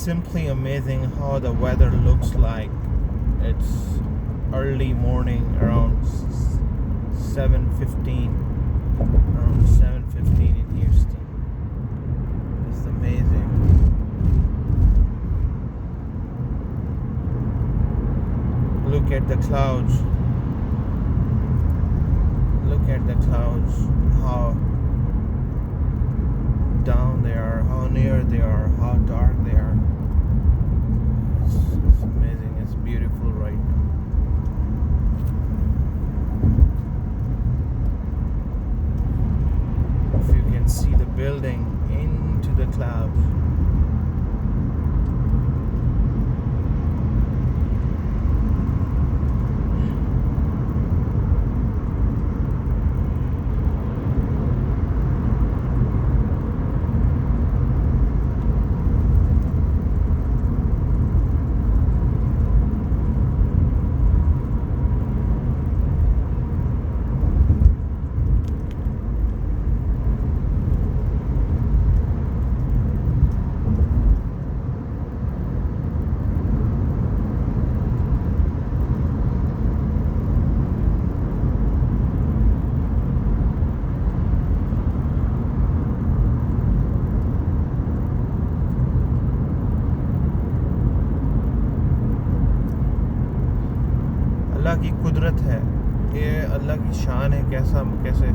simply amazing how the weather looks like. It's early morning, around 7:15, around 7:15 in Houston. It's amazing. Look at the clouds. Look at the clouds. How down they are, how near they are, how dark they are. It's amazing. It's beautiful right now. If you can see the building into the clouds. अल्लाह की कुदरत है, ये अल्लाह की शान है। कैसे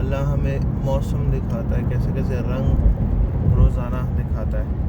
अल्लाह हमें मौसम दिखाता है, कैसे कैसे रंग रोज़ाना दिखाता है।